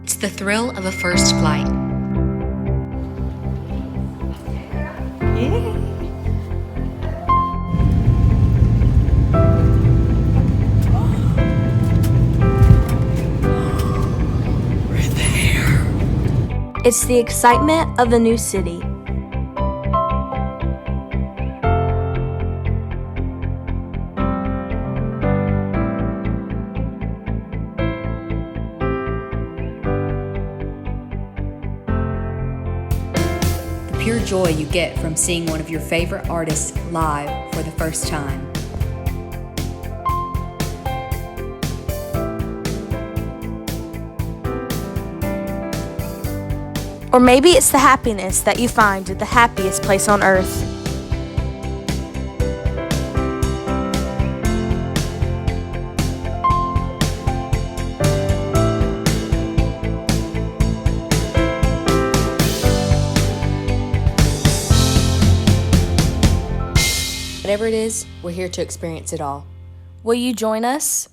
It's the thrill of a first flight. We're there. It's the excitement of a new city. The pure joy you get from seeing one of your favorite artists live for the first time. Or maybe it's the happiness that you find at the happiest place on earth. Whatever it is, we're here to experience it all. Will you join us?